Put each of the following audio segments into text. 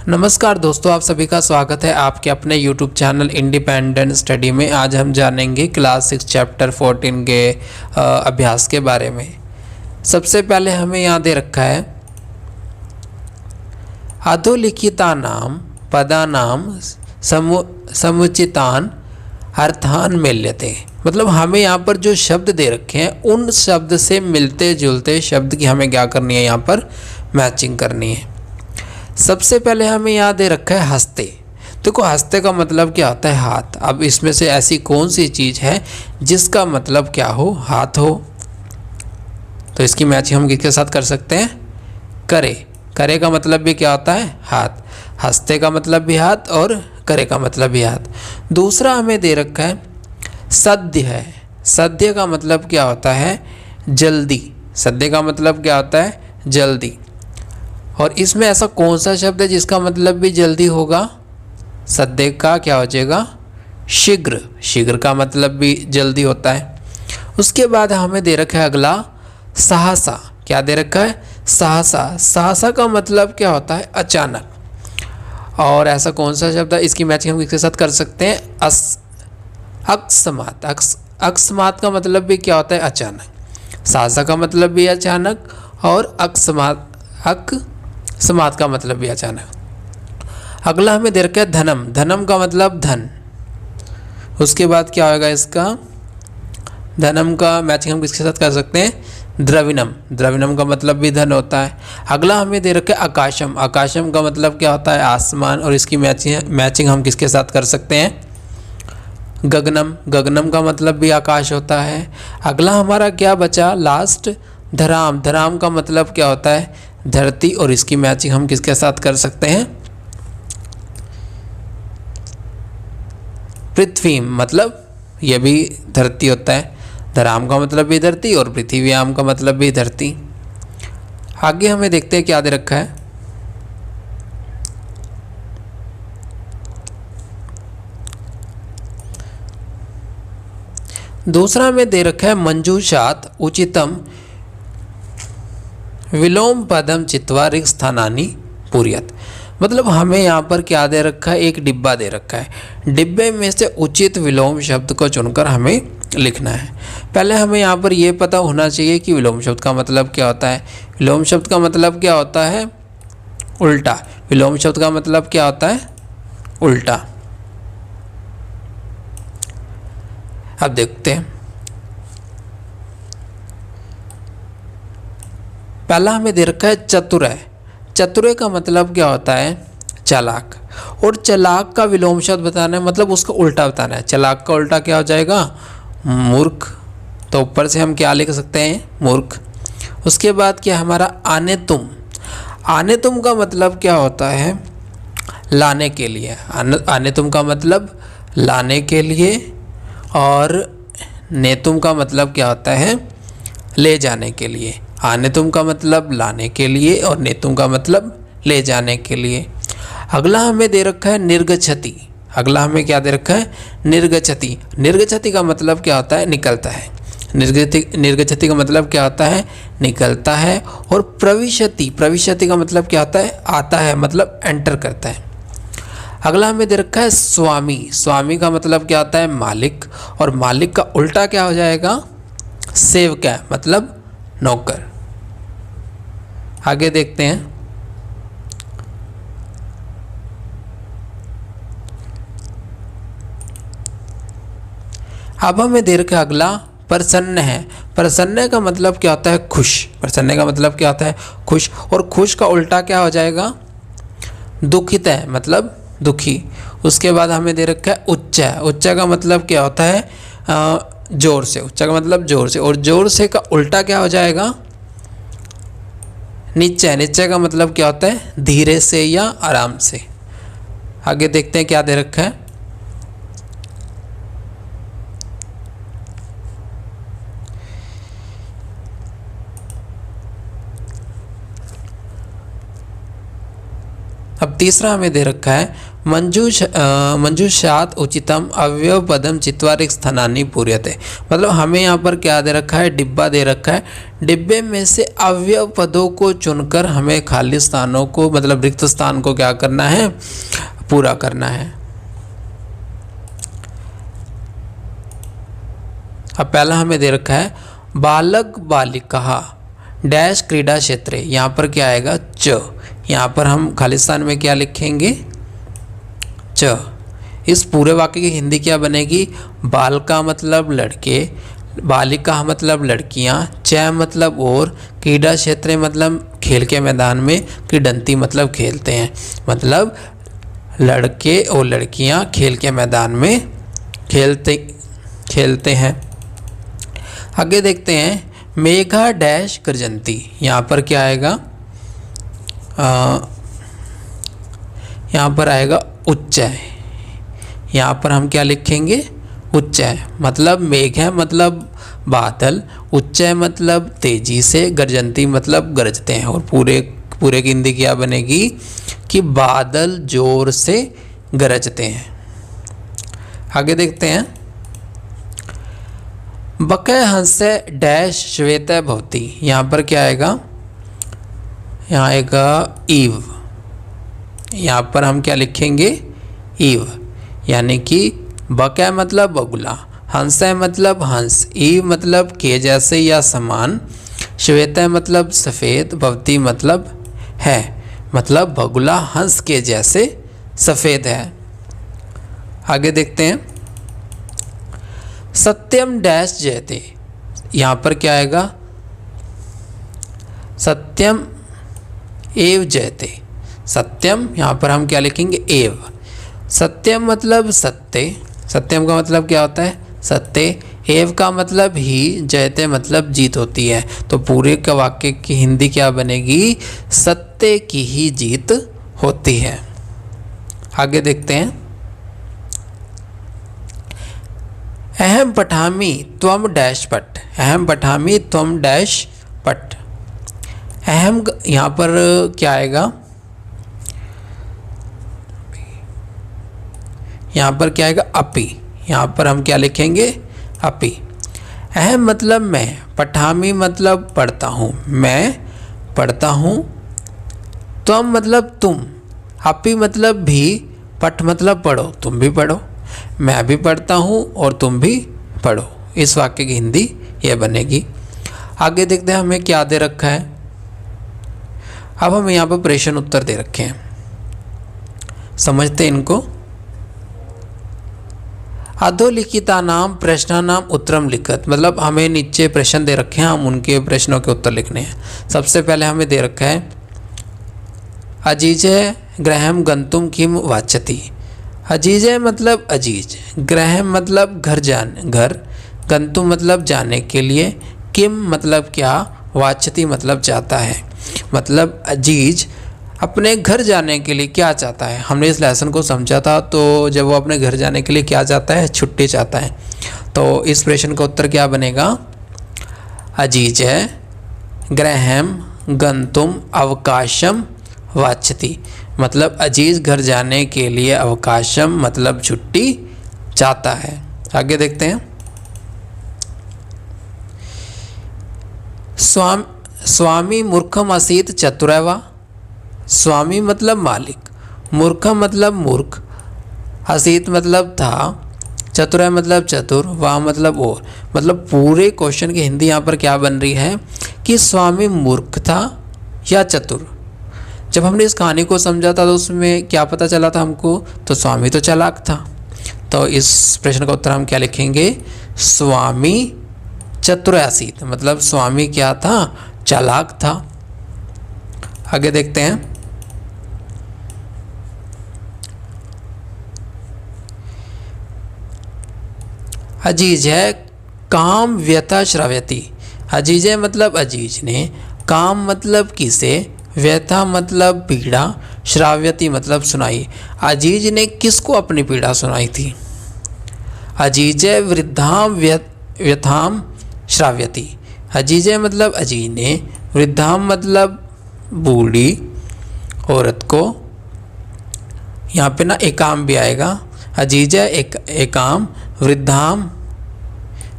नमस्कार दोस्तों, आप सभी का स्वागत है आपके अपने YouTube चैनल इंडिपेंडेंट स्टडी में। आज हम जानेंगे क्लास 6 चैप्टर 14 के अभ्यास के बारे में। सबसे पहले हमें यहाँ दे रखा है अधोलिखितानां पदानां समुचितान अर्थान मिल्यते। मतलब हमें यहाँ पर जो शब्द दे रखे हैं उन शब्द से मिलते जुलते शब्द की हमें क्या करनी है, यहाँ पर मैचिंग करनी है। सबसे पहले हमें यहाँ दे रखा है हस्ते। देखो हस्ते का मतलब क्या होता है, हाथ। अब इसमें से ऐसी कौन सी चीज़ है जिसका मतलब क्या हो, हाथ हो। तो इसकी मैचिंग हम किसके साथ कर सकते हैं, करे। करे का मतलब भी क्या होता है, हाथ। हस्ते का मतलब भी हाथ और करे का मतलब भी हाथ। दूसरा हमें दे रखा है सद्य है। सद्य का मतलब क्या होता है, जल्दी। सद्य का मतलब क्या होता है, जल्दी। और इसमें ऐसा कौन सा शब्द है जिसका मतलब भी जल्दी होगा, सद्य का क्या हो जाएगा, शीघ्र। शीघ्र का मतलब भी जल्दी होता है। उसके बाद हमें दे रखा है अगला सहसा। क्या दे रखा है, सहसा। सहसा का मतलब क्या होता है, अचानक। और ऐसा कौन सा शब्द है, इसकी मैचिंग हम किसके साथ कर सकते हैं, अकस्मात। अकस्मात का मतलब भी क्या होता है, अचानक। सहसा का मतलब भी अचानक और अकस्मात का मतलब भी अचानक। अगला हमें दे रखा है धनम। धनम का मतलब धन। उसके बाद क्या होगा इसका, धनम का मैचिंग हम किसके साथ कर सकते हैं, द्रविणम। द्रविणम का मतलब भी धन होता है। अगला हमें दे रखा है आकाशम। आकाशम का मतलब क्या होता है, आसमान। और इसकी मैचिंग हम किसके साथ कर सकते हैं, गगनम। गगनम का मतलब भी आकाश होता है। अगला हमारा क्या बचा लास्ट, धराम। धराम का मतलब क्या होता है, धरती। और इसकी मैचिंग हम किसके साथ कर सकते हैं, पृथ्वी। मतलब यह भी धरती होता है। धराम का मतलब भी धरती और पृथ्वीयाम का मतलब भी धरती। आगे हमें देखते हैं क्या दे रखा है, दूसरा में दे रखा है मंजूषात उचितम विलोम पदम चित्वा रिक्त स्थानानि पूर्यत। मतलब हमें यहाँ पर क्या दे रखा है, एक डिब्बा दे रखा है। डिब्बे में से उचित विलोम शब्द को चुनकर हमें लिखना है। पहले हमें यहाँ पर यह पता होना चाहिए कि विलोम शब्द का मतलब क्या होता है। विलोम शब्द का मतलब क्या होता है, उल्टा। विलोम शब्द का मतलब क्या होता है, उल्टा। अब देखते हैं, पहला हमें दे रखा है चतुर। चतुर का मतलब क्या होता है, चालाक। और चालाक का विलोम शब्द बताना है, मतलब उसका उल्टा बताना है। चालाक का उल्टा क्या हो जाएगा, मूर्ख। तो ऊपर से हम क्या लिख सकते हैं, मूर्ख। उसके बाद क्या हमारा आने तुम। आने तुम का मतलब क्या होता है, लाने के लिए। आने तुम का मतलब लाने के लिए। और नेतुम का मतलब क्या होता है, ले जाने के लिए। आने तुम का मतलब लाने के लिए और नेतुम का मतलब ले जाने के लिए। अगला हमें दे रखा है निर्गच्छति। अगला हमें क्या दे रखा है, निर्गच्छति। निर्गच्छति का मतलब क्या होता है, निकलता है। निर्गच्छति का मतलब क्या होता है, निकलता है। और प्रविशति। प्रविशति का मतलब क्या होता है, आता है, मतलब एंटर करता है। अगला हमें दे रखा है स्वामी। स्वामी का मतलब क्या होता है, मालिक। और मालिक का उल्टा क्या हो जाएगा, सेवक, मतलब नौकर। आगे देखते हैं, अब हमें दे रखा है अगला प्रसन्न है। प्रसन्न का मतलब क्या होता है, खुश। प्रसन्न का मतलब क्या होता है, खुश। और खुश का उल्टा क्या हो जाएगा, दुखित है, मतलब दुखी। उसके बाद हमें दे रखा है उच्च। उच्च का मतलब क्या होता है, जोर से। उच्च का मतलब जोर से। और जोर से का उल्टा क्या हो जाएगा, नीचे। नीचे का मतलब क्या होता है, धीरे से या आराम से। आगे देखते हैं क्या दे रखा है, अब तीसरा हमें दे रखा है मंजूषात उचितम अवयव पदम चित्वारिक स्थानानि पूर्यते। मतलब हमें यहाँ पर क्या दे रखा है, डिब्बा दे रखा है, डिब्बे में से अवयव पदों को चुनकर हमें खाली स्थानों को, मतलब रिक्त स्थान को क्या करना है, पूरा करना है। अब पहला हमें दे रखा है बालक बालिका डैश क्रीडा क्षेत्र। यहाँ पर क्या आएगा, च। यहाँ पर हम खाली स्थान में क्या लिखेंगे, च। इस पूरे वाक्य की हिंदी क्या बनेगी, बाल का मतलब लड़के, बालिका मतलब लड़कियाँ, च मतलब और, क्रीडा क्षेत्र मतलब खेल के मैदान में, क्रीडंती मतलब खेलते हैं। मतलब लड़के और लड़कियाँ खेल के मैदान में खेलते हैं। आगे देखते हैं मेघा डैश गर्जंती। यहाँ पर क्या आएगा, यहाँ पर आएगा उच्चय। यहाँ पर हम क्या लिखेंगे, उच्चय। मतलब मेघ है मतलब बादल, उच्चय मतलब तेजी से, गर्जंती मतलब गरजते हैं। और पूरे की हिंदी क्या बनेगी कि बादल जोर से गरजते हैं। आगे देखते हैं बकय हंसे डैश श्वेत भवती। यहाँ पर क्या आएगा, यहाँ आएगा ईव। यहाँ पर हम क्या लिखेंगे, ईव। यानी कि बकय मतलब बगुला, हंस मतलब हंस, ईव मतलब के जैसे या समान, श्वेत मतलब सफ़ेद, भवती मतलब है। मतलब बगुला हंस के जैसे सफ़ेद है। आगे देखते हैं सत्यम डैश जयते। यहाँ पर क्या आएगा, सत्यम एव जयते। सत्यम यहाँ पर हम क्या लिखेंगे, एव। सत्यम मतलब सत्य, सत्यम का मतलब क्या होता है, सत्य। एव का मतलब ही, जयते मतलब जीत होती है। तो पूरे का वाक्य की हिंदी क्या बनेगी, सत्य की ही जीत होती है। आगे देखते हैं अहम पठामि त्वम डैश पट। अहम पठामि त्वम डैश पट। अहम यहाँ पर क्या आएगा, यहाँ पर क्या आएगा, अपि। यहाँ पर हम क्या लिखेंगे, अपि। अहम मतलब मैं, पठामि मतलब पढ़ता हूँ, मैं पढ़ता हूँ, त्वम मतलब तुम, अपि मतलब भी, पठ मतलब पढ़ो, तुम भी पढ़ो। मैं भी पढ़ता हूँ और तुम भी पढ़ो। इस वाक्य की हिंदी यह बनेगी। आगे देखते हैं हमें क्या दे रखा है। अब हमें यहाँ पर प्रश्न उत्तर दे रखे हैं, समझते हैं इनको। अधोलिखिता नाम प्रश्नानाम उत्तरम लिखत। मतलब हमें नीचे प्रश्न दे रखे हैं, हम उनके प्रश्नों के उत्तर लिखने हैं। सबसे पहले हमें दे रखा है अजीजे गृहम गंतुम किम वाचति। अजीजे मतलब अजीज, गृहम मतलब घर जाने, घर, गंतुम मतलब जाने के लिए, किम मतलब क्या, वाचति मतलब चाहता है। मतलब अजीज अपने घर जाने के लिए क्या चाहता है। हमने इस लेसन को समझा था, तो जब वो अपने घर जाने के लिए क्या चाहता है, छुट्टी चाहता है। तो इस प्रश्न का उत्तर क्या बनेगा, अजीज है गृहम गंतुम अवकाशम वाचति। मतलब अजीज घर जाने के लिए अवकाशम मतलब छुट्टी चाहता है। आगे देखते हैं स्वामी मूर्खम असीत चतुरवा। स्वामी मतलब मालिक, मूर्खम मतलब मूर्ख, असीत मतलब था, चतुर मतलब चतुर, वाह मतलब और। मतलब पूरे क्वेश्चन की हिंदी यहाँ पर क्या बन रही है कि स्वामी मूर्ख था या चतुर। जब हमने इस कहानी को समझा था तो उसमें क्या पता चला था हमको, तो स्वामी तो चालाक था। तो इस प्रश्न का उत्तर हम क्या लिखेंगे, स्वामी चतुर आसीत। मतलब स्वामी क्या था, चालाक था। आगे देखते हैं अजीज है काम व्यथा श्राव्यति। अजीज है मतलब अजीज ने, काम मतलब किसे, व्यथा मतलब पीड़ा, श्राव्यति मतलब सुनाई। अजीज ने किसको अपनी पीड़ा सुनाई थी, अजीज वृद्धाम व्यथाम श्राव्यति। अजीज मतलब अजीज ने, वृद्धाम मतलब बूढ़ी औरत को, यहाँ पे ना एकाम भी आएगा। अजीज एकाम वृद्धाम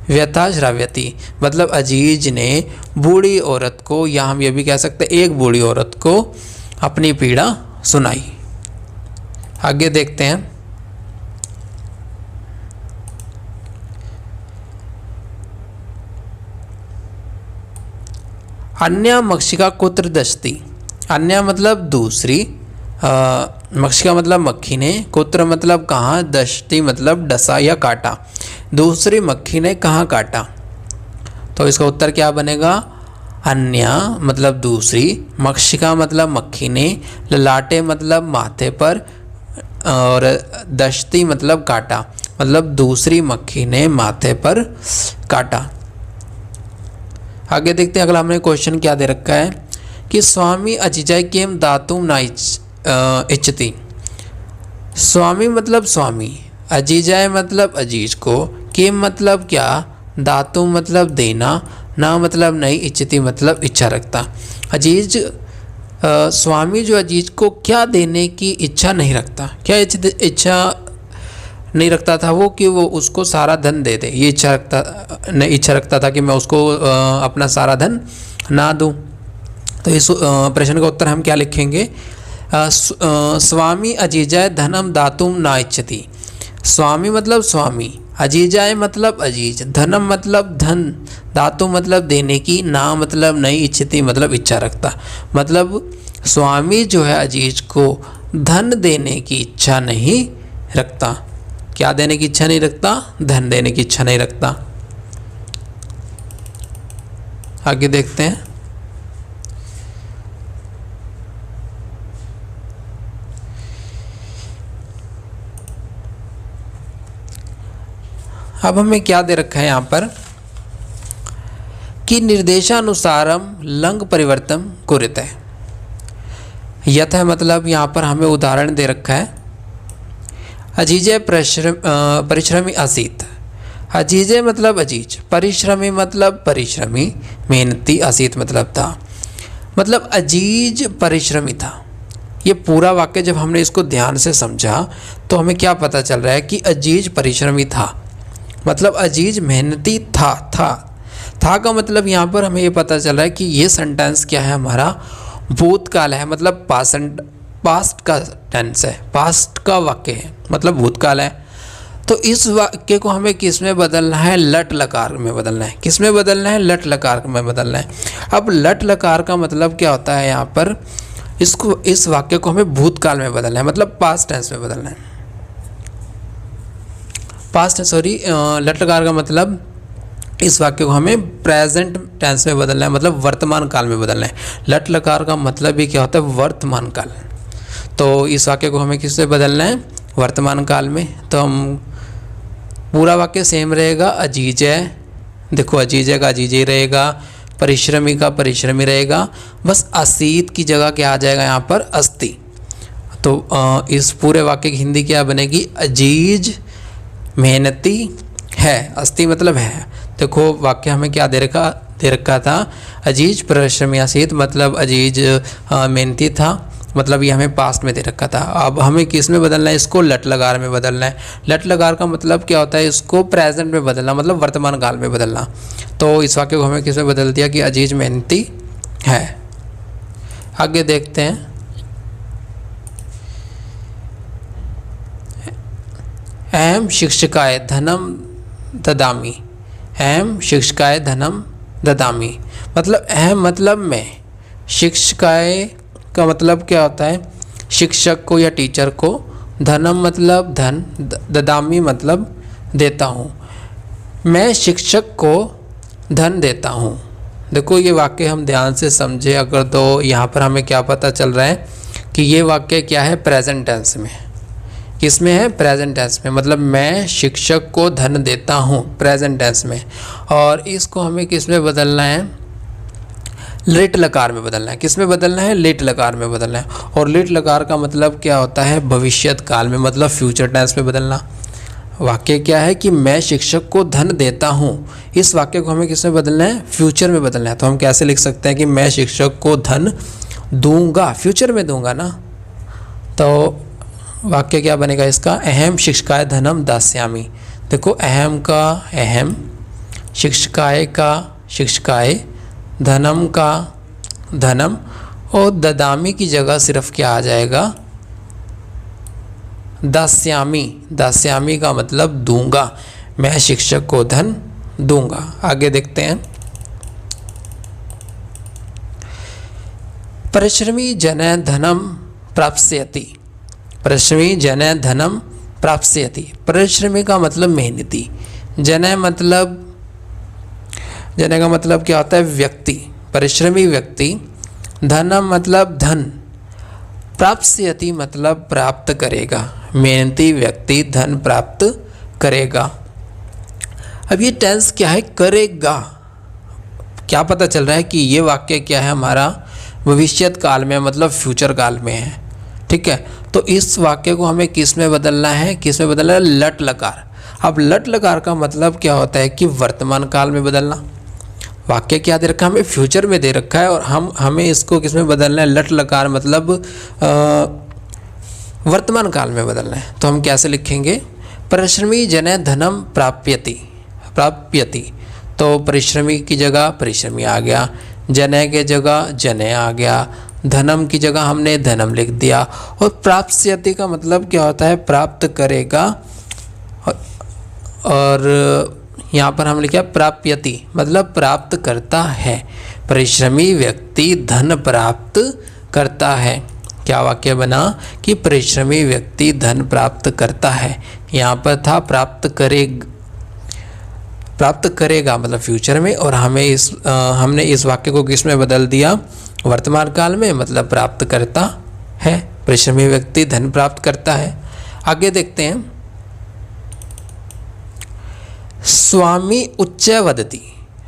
व्यथा श्राव्यति, मतलब अजीज ने बूढ़ी औरत को, या हम ये भी कह सकते हैं एक बूढ़ी औरत को अपनी पीड़ा सुनाई। आगे देखते हैं। अन्य मक्षिका कुत्र दशती, अन्य मतलब दूसरी, मक्षिका मतलब मक्खी ने, कुत्र मतलब कहाँ, दशती मतलब डसा या काटा, दूसरी मक्खी ने कहाँ काटा। तो इसका उत्तर क्या बनेगा, अन्य मतलब दूसरी, मक्षिका मतलब मक्खी ने, ललाटे मतलब माथे पर, और दशती मतलब काटा, मतलब दूसरी मक्खी ने माथे पर काटा। आगे देखते हैं। अगला हमने क्वेश्चन क्या दे रखा है कि स्वामी अजिजय केम दातुम ना इच्छति। स्वामी मतलब स्वामी, अजीजय मतलब अजीज को, केम मतलब क्या, दातुम मतलब देना, ना मतलब नहीं, इच्छति मतलब इच्छा रखता। अजीज स्वामी जो अजीज को क्या देने की इच्छा नहीं रखता, क्या इच्छा नहीं रखता था वो, कि वो उसको सारा धन दे दे, ये इच्छा रखता था कि मैं उसको अपना सारा धन ना दूं। तो इस प्रश्न का उत्तर हम क्या लिखेंगे, स्वामी अजीजय धनम दातुम ना इच्छति। स्वामी मतलब स्वामी, अजीजय मतलब अजीज, धनम मतलब धन, दातु मतलब देने की, ना मतलब नहीं, इच्छति मतलब इच्छा रखता। मतलब स्वामी जो है अजीज को धन देने की इच्छा नहीं रखता। क्या देने की इच्छा नहीं रखता, धन देने की इच्छा नहीं रखता। आगे देखते हैं। अब हमें क्या दे रखा है यहाँ पर कि निर्देशानुसारम लंग परिवर्तन कुरुते। यथा मतलब यहाँ पर हमें उदाहरण दे रखा है, अजीजे परिश्रमी आसीत। अजीजे मतलब अजीज, परिश्रमी मतलब परिश्रमी, मेहनती, आसीत मतलब था। मतलब अजीज परिश्रमी था। ये पूरा वाक्य जब हमने इसको ध्यान से समझा तो हमें क्या पता चल रहा है कि अजीज परिश्रमी था, मतलब अजीज मेहनती था का मतलब यहाँ पर हमें ये पता चल रहा है कि ये सेंटेंस क्या है, हमारा भूतकाल है, मतलब पास्ट का टेंस है, पास्ट का वाक्य है, मतलब भूतकाल है। तो इस वाक्य को हमें किस में बदलना है, लट लकार में बदलना है। किस में बदलना है, लट लकार में बदलना है। अब लट लकार का मतलब क्या होता है, यहाँ पर इस वाक्य को हमें भूतकाल में बदलना है, मतलब पास्ट टेंस में बदलना है। लट लकार का मतलब इस वाक्य को हमें प्रेजेंट टेंस में बदलना है, मतलब वर्तमान काल में बदलना है। लट लकार का मतलब भी क्या होता है, वर्तमान काल। तो इस वाक्य को हमें किससे बदलना है, वर्तमान काल में। तो हम पूरा वाक्य सेम रहेगा, अजीजय, देखो अजीजय का अजीजय रहेगा, परिश्रमी का परिश्रमी रहेगा, बस असीत की जगह क्या आ जाएगा यहाँ पर, अस्ति। तो इस पूरे वाक्य की हिंदी क्या बनेगी, अजीज मेहनती है, अस्ति मतलब है। देखो वाक्य हमें क्या दे रखा था, अजीज परिश्रमी असीत, मतलब अजीज मेहनती था, मतलब ये हमें पास्ट में दे रखा था। अब हमें किस में बदलना है, इसको लट लगार में बदलना है। लट लगार का मतलब क्या होता है, इसको प्रेजेंट में बदलना, मतलब वर्तमान काल में बदलना। तो इस वाक्य को हमें किस में बदल दिया कि अजीज मेहनती है। आगे देखते हैं। अहम शिक्षकाय धनम ददामी, अहम शिक्षकाय धनम ददामी, मतलब अहम मतलब मैं, शिक्षकाय का मतलब क्या होता है, शिक्षक को या टीचर को, धनम मतलब धन, ददामी मतलब देता हूँ, मैं शिक्षक को धन देता हूँ। देखो ये वाक्य हम ध्यान से समझे अगर, तो यहाँ पर हमें क्या पता चल रहा है कि ये वाक्य क्या है, प्रेजेंट टेंस में। किसमें है, प्रेजेंट टेंस में, मतलब मैं शिक्षक को धन देता हूँ, प्रेजेंट टेंस में। और इसको हमें किस में बदलना है, लेट लकार में बदलना है। किस में बदलना है, लेट लकार में बदलना है। और लेट लकार का मतलब क्या होता है, भविष्यत काल में, मतलब फ्यूचर टेंस में बदलना। वाक्य क्या है कि मैं शिक्षक को धन देता हूँ, इस वाक्य को हमें किस में बदलना है, फ्यूचर में बदलना है। तो हम कैसे लिख सकते हैं कि मैं शिक्षक को धन दूंगा, फ्यूचर में दूंगा ना। तो वाक्य क्या बनेगा इसका, अहम शिक्षकाय धनम दास्यामि। देखो अहम का अहम, शिक्षकाय का शिक्षकाय, धनम का धनम, और ददामी की जगह सिर्फ क्या आ जाएगा, दास्यामी। दास्यामी का मतलब दूंगा, मैं शिक्षक को धन दूंगा। आगे देखते हैं। परिश्रमी जन धनम प्राप्स्यति। परिश्रमी जन धनम प्राप्स्यति। परिश्रमी का मतलब मेहनती, जन का मतलब क्या होता है, व्यक्ति, परिश्रमी व्यक्ति, धनम मतलब धन, प्राप्स्यति मतलब प्राप्त करेगा, मेहनती व्यक्ति धन प्राप्त करेगा। अब ये टेंस क्या है, करेगा। क्या पता चल रहा है कि ये वाक्य क्या है, हमारा भविष्यत काल में मतलब फ्यूचर काल में है। ठीक है, तो इस वाक्य को हमें किस में बदलना है, किस में बदलना है, लट लकार। अब लट लकार का मतलब क्या होता है कि वर्तमान काल में बदलना। वाक्य क्या दे रखा है, हमें फ्यूचर में दे रखा है और हमें इसको किस में बदलना है, लट लकार मतलब वर्तमान काल में बदलना है। तो हम कैसे लिखेंगे, परिश्रमी जन धनम प्राप्यति। प्राप्यति तो परिश्रमी की जगह परिश्रमी आ गया, जन के जगह जने आ गया, धनम की जगह हमने धनम लिख दिया। और प्राप्स्यति का मतलब क्या होता है, प्राप्त करेगा। और यहाँ पर हम लिखा प्राप्यति मतलब प्राप्त करता है। परिश्रमी व्यक्ति धन प्राप्त करता है। क्या वाक्य बना कि परिश्रमी व्यक्ति धन प्राप्त करता है। यहाँ पर था प्राप्त करेगा मतलब फ्यूचर में, और हमने इस वाक्य को किस में बदल दिया, वर्तमान काल में, मतलब प्राप्त करता है। परिश्रमी व्यक्ति धन प्राप्त करता है। आगे देखते हैं। स्वामी उच्च वदति।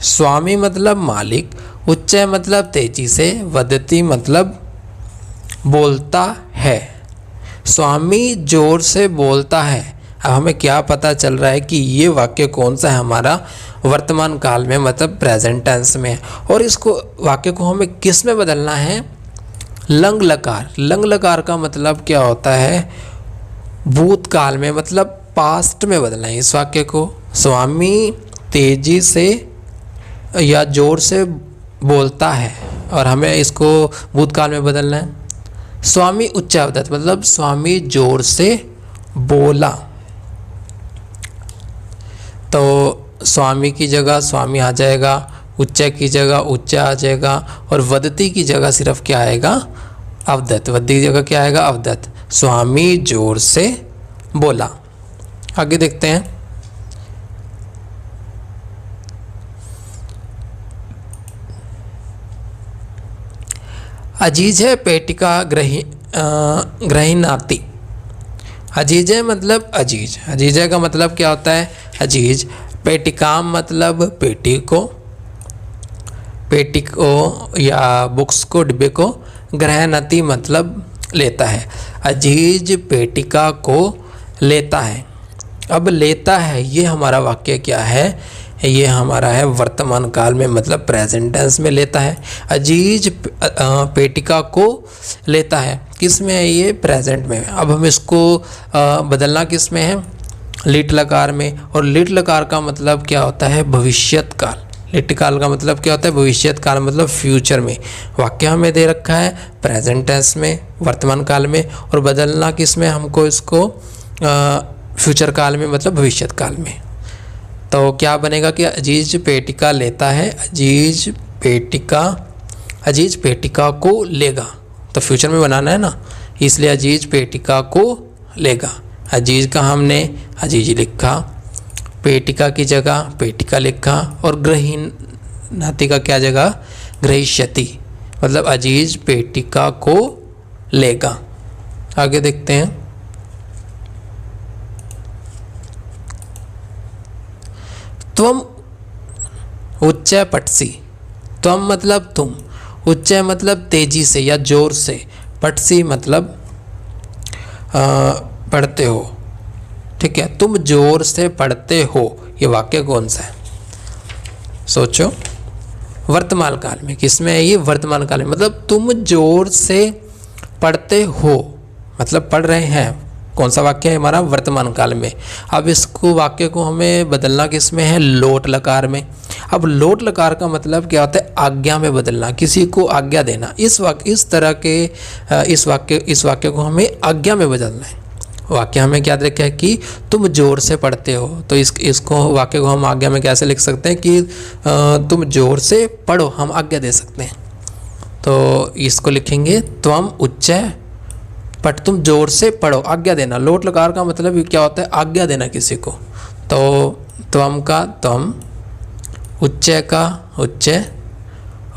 स्वामी मतलब मालिक, उच्च मतलब तेजी से, वदति मतलब बोलता है। स्वामी जोर से बोलता है। अब हमें क्या पता चल रहा है कि ये वाक्य कौन सा है, हमारा वर्तमान काल में मतलब प्रेजेंट टेंस में। और इसको वाक्य को हमें किस में बदलना है, लंग लकार। लंग लकार का मतलब क्या होता है, भूतकाल में मतलब पास्ट में बदलना है इस वाक्य को। स्वामी तेजी से या जोर से बोलता है और हमें इसको भूतकाल में बदलना है। स्वामी उच्चावदत मतलब स्वामी जोर से बोला। तो स्वामी की जगह स्वामी आ जाएगा, उच्च की जगह उच्च आ जाएगा, और वदती की जगह सिर्फ क्या आएगा, अवदत। वदती की जगह क्या आएगा, अवदत। स्वामी जोर से बोला। आगे देखते हैं। अजीज है पेटिका ग्रहिणाति। अजीज है मतलब अजीज, अजीज का मतलब क्या होता है, अजीज। पेटिका मतलब पेटी को या बुक्स को, डिब्बे को। ग्रहणति मतलब लेता है। अजीज पेटिका को लेता है। अब लेता है ये हमारा वाक्य क्या है, ये हमारा है वर्तमान काल में मतलब प्रेजेंट टेंस में लेता है। अजीज पेटिका को लेता है, किस में है ये, प्रेजेंट में। अब हम इसको बदलना किस में है, लिट लकार में। और लिट लकार का मतलब क्या होता है, भविष्यत काल। लिट काल का मतलब क्या होता है, भविष्यत काल मतलब फ्यूचर में। वाक्य हमें दे रखा है प्रेजेंट टेंस में, वर्तमान काल में, और बदलना किस में, हमको इसको फ्यूचर काल में मतलब भविष्यत काल में। तो क्या बनेगा कि अजीज पेटिका लेता है, अजीज पेटिका को लेगा। तो फ्यूचर में बनाना है ना, इसलिए अजीज पेटिका को लेगा। अजीज का हमने अजीज लिखा, पेटिका की जगह पेटिका लिखा, और ग्रहिणाति का क्या जगह, ग्रहिष्यति मतलब अजीज पेटिका को लेगा। आगे देखते हैं। त्वम उच्च पटसी। त्वम मतलब तुम, उच्च मतलब तेजी से या जोर से, पटसी मतलब पढ़ते हो। ठीक है, तुम जोर से पढ़ते हो, ये वाक्य कौन सा है, सोचो। वर्तमान काल में, किसमें है ये, वर्तमान काल में। मतलब तुम जोर से पढ़ते हो मतलब पढ़ रहे हैं, कौन सा वाक्य है हमारा, वर्तमान काल में। अब इसको वाक्य को हमें बदलना किस में है, लोट लकार में। अब लोट लकार का मतलब क्या होता है, आज्ञा में बदलना, किसी को आज्ञा देना। इस तरह के इस वाक्य को हमें आज्ञा में बदलना है। वाक्य हमें क्या रखा है कि तुम जोर से पढ़ते हो, तो इसको वाक्य को हम आज्ञा में कैसे लिख सकते हैं कि तुम जोर से पढ़ो, हम आज्ञा दे सकते हैं। तो इसको लिखेंगे त्वम उच्च पट, तुम जोर से पढ़ो, आज्ञा देना। लोट लकार का मतलब क्या होता है, आज्ञा देना किसी को। तो त्वम का त्वम, उच्च का उच्च,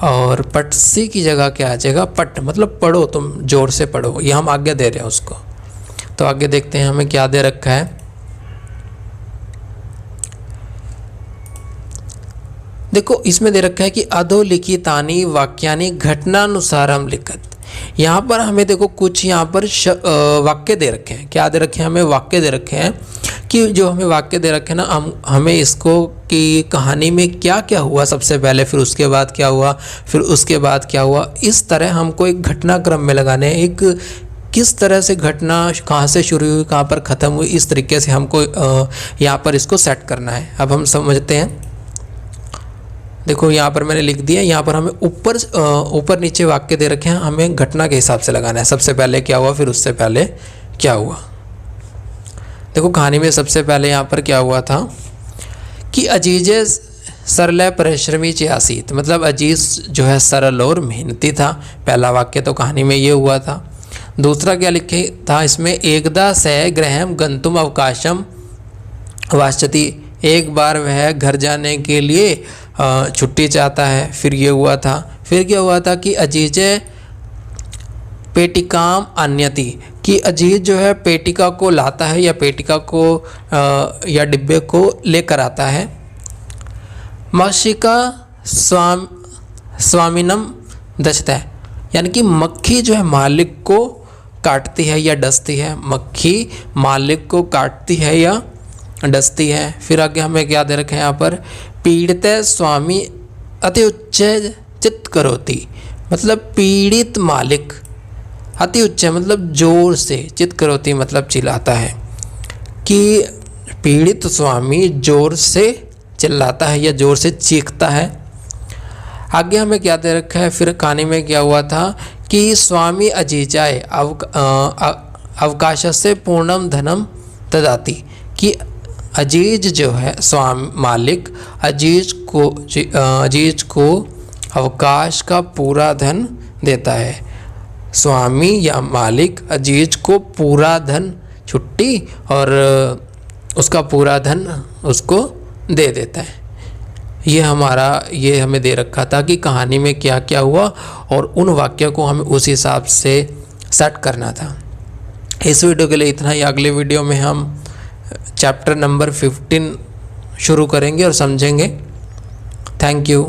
और पटसी की जगह क्या आ जाएगा, पट, मतलब पढ़ो, तुम जोर से पढ़ो, ये हम आज्ञा दे रहे हैं उसको। तो आगे देखते हैं हमें क्या दे रखा है। देखो इसमें दे रखा है कि अधोलिखितानि वाक्यानि घटनानुसारम लिखत। यहाँ पर हमें देखो कुछ यहाँ पर वाक्य दे रखे हैं। क्या दे रखे हैं, हमें वाक्य दे रखे हैं कि जो हमें वाक्य दे रखे हैं ना, हमें इसको कि कहानी में क्या क्या हुआ सबसे पहले, फिर उसके बाद क्या हुआ, फिर उसके बाद क्या हुआ, इस तरह हमको एक घटनाक्रम में लगाने हैं। एक किस तरह से घटना कहाँ से शुरू हुई, कहाँ पर ख़त्म हुई, इस तरीके से हमको यहाँ पर इसको सेट करना है। अब हम समझते हैं। देखो यहाँ पर मैंने लिख दिया, यहाँ पर हमें ऊपर नीचे वाक्य दे रखे हैं, हमें घटना के हिसाब से लगाना है। सबसे पहले क्या हुआ, फिर उससे पहले क्या हुआ। देखो कहानी में सबसे पहले यहाँ पर क्या हुआ था कि अजीजे सरल परिश्रमी आसीत, मतलब अजीज जो है सरल और मेहनती था। पहला वाक्य तो कहानी में ये हुआ था। दूसरा क्या लिखे था इसमें, एकदा स गृहम गंतुम अवकाशम वाश्यति, एक बार वह घर जाने के लिए छुट्टी चाहता है। फिर ये हुआ था, फिर क्या हुआ था कि अजीजे पेटिकाम अन्यति, कि अजीज जो है पेटिका को लाता है या पेटिका को या डिब्बे को लेकर आता है। मक्षिका स्वामिनम दचता है, यानी कि मक्खी जो है मालिक को काटती है या डसती है। मक्खी मालिक को काटती है या डसती है। फिर आगे हमें क्या दे रखे हैं यहाँ पर, पीड़ित स्वामी अति उच्च चित्त करोति, मतलब पीड़ित मालिक, अति उच्च मतलब जोर से, चित्त करोति मतलब चिल्लाता है, कि पीड़ित स्वामी जोर से चिल्लाता है या जोर से चीखता है। आगे हमें क्या दे रखा है, फिर कहानी में क्या हुआ था कि स्वामी अजीजाए अवकाश से पूर्णम धनम ददाति, कि अजीज जो है स्वामी मालिक अजीज को अवकाश का पूरा धन देता है। स्वामी या मालिक अजीज को पूरा धन, छुट्टी और उसका पूरा धन उसको दे देता है। ये हमें दे रखा था कि कहानी में क्या क्या हुआ और उन वाक्यों को हमें उस हिसाब से सेट करना था। इस वीडियो के लिए इतना ही। अगले वीडियो में हम चैप्टर नंबर 15 शुरू करेंगे और समझेंगे। Thank you.